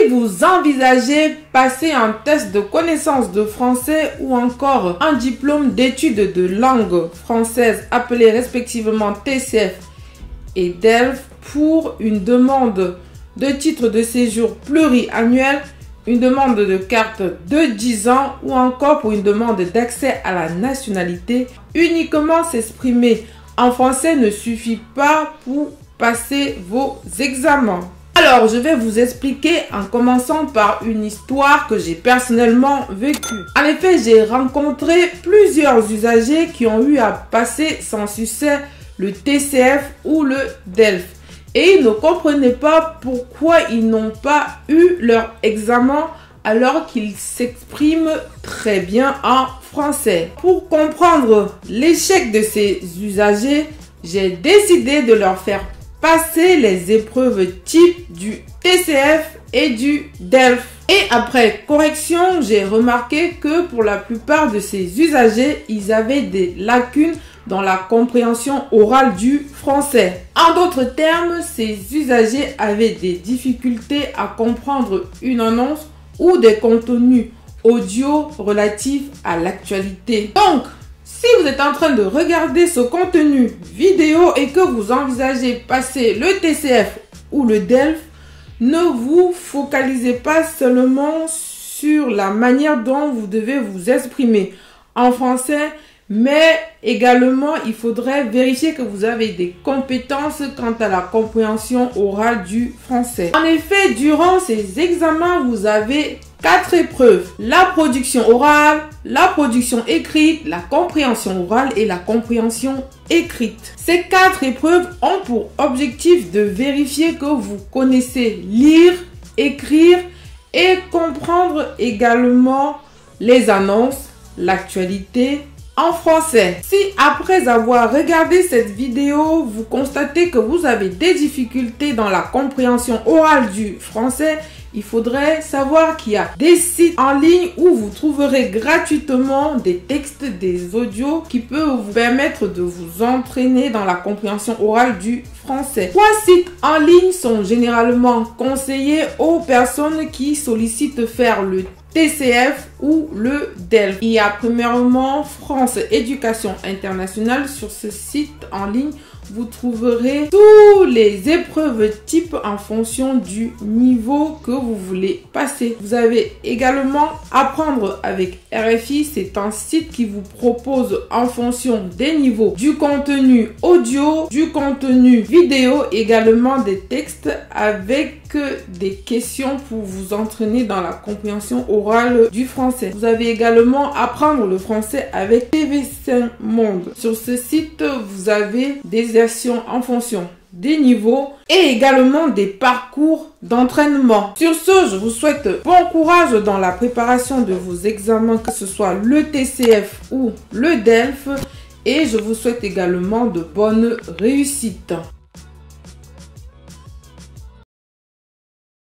vous envisagez passer un test de connaissance de français ou encore un diplôme d'études de langue française appelé respectivement TCF et DELF pour une demande de titre de séjour pluriannuel, une demande de carte de 10 ans ou encore pour une demande d'accès à la nationalité, uniquement s'exprimer en français ne suffit pas pour passer vos examens. Alors, je vais vous expliquer en commençant par une histoire que j'ai personnellement vécue. En effet, j'ai rencontré plusieurs usagers qui ont eu à passer sans succès le TCF ou le DELF. Et ils ne comprenaient pas pourquoi ils n'ont pas eu leur examen alors qu'ils s'expriment très bien en français. Pour comprendre l'échec de ces usagers, j'ai décidé de leur faire passer les épreuves type du TCF et du DELF. Et après correction, j'ai remarqué que pour la plupart de ces usagers, ils avaient des lacunes dans la compréhension orale du français. En d'autres termes, ces usagers avaient des difficultés à comprendre une annonce ou des contenus audio relatifs à l'actualité. Donc, si vous êtes en train de regarder ce contenu vidéo et que vous envisagez passer le TCF ou le DELF, ne vous focalisez pas seulement sur la manière dont vous devez vous exprimer en français, mais également, il faudrait vérifier que vous avez des compétences quant à la compréhension orale du français. En effet, durant ces examens, vous avez 4 épreuves. La production orale, la production écrite, la compréhension orale et la compréhension écrite. Ces 4 épreuves ont pour objectif de vérifier que vous connaissez lire, écrire et comprendre également les annonces, l'actualité en français. Si après avoir regardé cette vidéo, vous constatez que vous avez des difficultés dans la compréhension orale du français, il faudrait savoir qu'il y a des sites en ligne où vous trouverez gratuitement des textes, des audios qui peuvent vous permettre de vous entraîner dans la compréhension orale du français. 3 sites en ligne sont généralement conseillés aux personnes qui sollicitent faire le TCF ou le DELF. Il y a premièrement France Éducation Internationale. Sur ce site en ligne, vous trouverez tous les épreuves types en fonction du niveau que vous voulez passer. Vous avez également Apprendre avec RFI. C'est un site qui vous propose en fonction des niveaux du contenu audio, du contenu vidéo, également des textes avec des questions pour vous entraîner dans la compréhension orale du français. Vous avez également Apprendre le français avec TV5 Monde. Sur ce site, vous avez des actions en fonction des niveaux et également des parcours d'entraînement. Sur ce, je vous souhaite bon courage dans la préparation de vos examens, que ce soit le TCF ou le DELF, et je vous souhaite également de bonnes réussites.